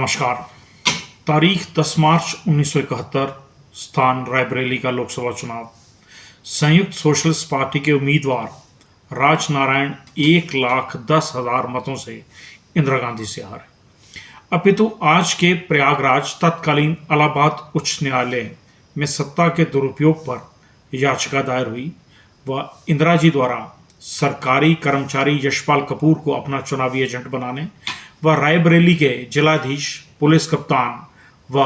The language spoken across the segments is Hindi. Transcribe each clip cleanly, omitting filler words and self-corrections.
नमस्कार। तारीख 10 मार्च 1971, स्थान रायबरेली का लोकसभा चुनाव। संयुक्त सोशलिस्ट पार्टी के उम्मीदवार राजनारायण 1,10,000 मतों से इंदिरा गांधी से हारे। अपितु आज के प्रयागराज तत्कालीन इलाहाबाद उच्च न्यायालय में सत्ता के दुरुपयोग पर याचिका दायर हुई व इंदिरा जी द्वारा सरकारी कर्मचारी यशपाल कपूर को अपना चुनावी एजेंट बनाने व रायबरेली के जिलाधीश, पुलिस कप्तान व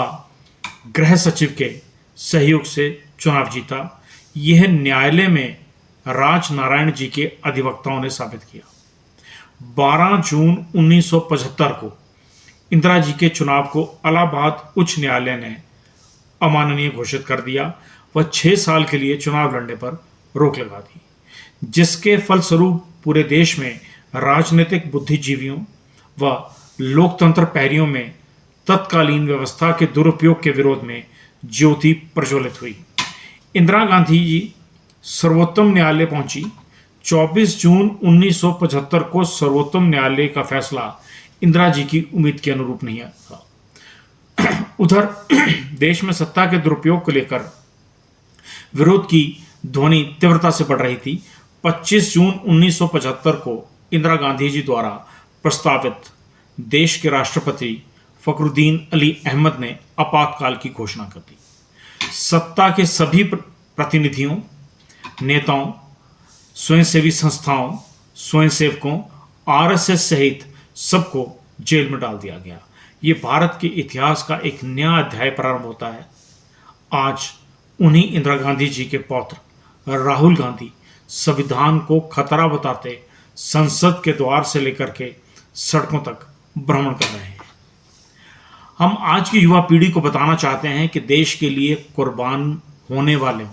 गृह सचिव के सहयोग से चुनाव जीता। यह न्यायालय में राजनारायण जी के अधिवक्ताओं ने साबित किया। 12 जून 1975 को इंदिरा जी के चुनाव को इलाहाबाद उच्च न्यायालय ने अमाननीय घोषित कर दिया व 6 साल के लिए चुनाव लड़ने पर रोक लगा दी, जिसके फलस्वरूप पूरे देश में राजनीतिक बुद्धिजीवियों व लोकतंत्र पैरियों में तत्कालीन व्यवस्था के दुरुपयोग के विरोध में ज्योति प्रज्वलित हुई। इंदिरा गांधी जी सर्वोच्च न्यायालय पहुंची। 24 जून 1975 को सर्वोच्च न्यायालय का फैसला इंदिरा जी की उम्मीद के अनुरूप नहीं था। उधर देश में सत्ता के दुरुपयोग को लेकर विरोध की ध्वनि तीव्रता से बढ़ रही थी। 25 जून 1975 को इंदिरा गांधी जी द्वारा प्रस्तावित देश के राष्ट्रपति फखरुद्दीन अली अहमद ने आपातकाल की घोषणा कर दी। सत्ता के सभी प्रतिनिधियों, नेताओं, स्वयंसेवी संस्थाओं, स्वयंसेवकों, आरएसएस सहित सबको जेल में डाल दिया गया। ये भारत के इतिहास का एक नया अध्याय प्रारंभ होता है। आज उन्हीं इंदिरा गांधी जी के पौत्र राहुल गांधी संविधान को खतरा बताते संसद के द्वार से लेकर के सड़कों तक भ्रमण कर रहे हैं। हम आज की युवा पीढ़ी को बताना चाहते हैं कि देश के लिए कुर्बान होने वालों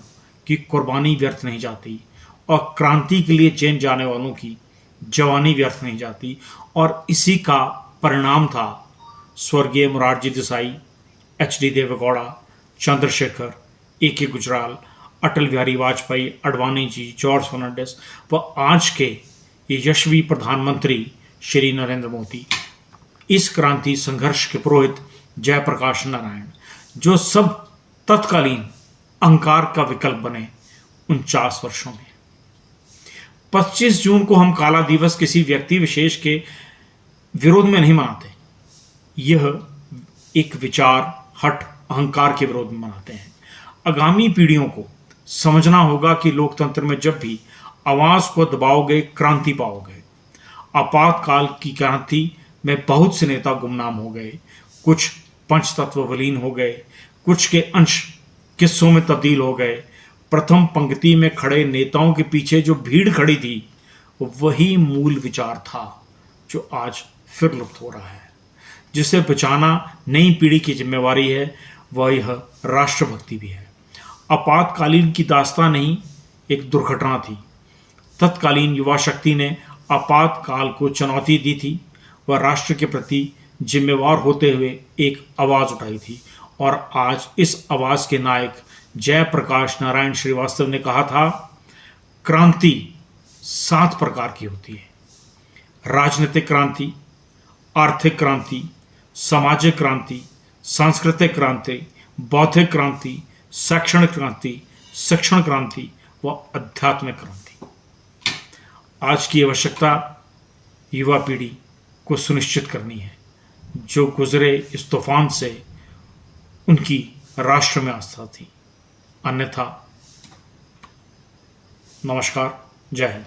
की कुर्बानी व्यर्थ नहीं जाती और क्रांति के लिए चेन जाने वालों की जवानी व्यर्थ नहीं जाती। और इसी का परिणाम था स्वर्गीय Morarji Desai, HD. Deve Gowda, Chandrashekhar, A K. Gujral, Atal Bihari Vajpayee, Advani ji, George Fernandes व आज के यशस्वी प्रधानमंत्री श्री नरेंद्र मोदी। इस क्रांति संघर्ष के पुरोहित जयप्रकाश नारायण, जो सब तत्कालीन अहंकार का विकल्प बने 49 वर्षों में। 25 जून को हम काला दिवस किसी व्यक्ति विशेष के विरोध में नहीं मनाते। यह एक विचार, हट, अहंकार के विरोध में मनाते हैं। आगामी पीढ़ियों को समझना होगा कि लोकतंत्र में जब भी आवाज को दबाओगे, क्रांति पाओगे। आपातकाल की क्रांति में बहुत से नेता गुमनाम हो गए, कुछ पंचतत्व विलीन हो गए, कुछ के अंश किस्सों में तब्दील हो गए। प्रथम पंक्ति में खड़े नेताओं के पीछे जो भीड़ खड़ी थी, वही मूल विचार था जो आज फिर लुप्त हो रहा है। जिसे बचाना नई पीढ़ी की जिम्मेवारी है, वह यह राष्ट्रभक्ति भी है। आपातकालीन की दास्तान नहीं, एक दुर्घटना थी। तत्कालीन युवा शक्ति ने आपातकाल को चुनौती दी थी वह राष्ट्र के प्रति जिम्मेवार होते हुए एक आवाज उठाई थी। और आज इस आवाज के नायक जयप्रकाश नारायण श्रीवास्तव ने कहा था, क्रांति 7 प्रकार की होती है: राजनीतिक क्रांति, आर्थिक क्रांति, सामाजिक क्रांति, सांस्कृतिक क्रांति, बौद्धिक क्रांति, शैक्षणिक क्रांति, शिक्षण क्रांति व आध्यात्मिक क्रांति। आज की आवश्यकता युवा पीढ़ी को सुनिश्चित करनी है, जो गुजरे इस तूफान से उनकी राष्ट्र में आस्था थी। अन्यथा नमस्कार, जय हिंद।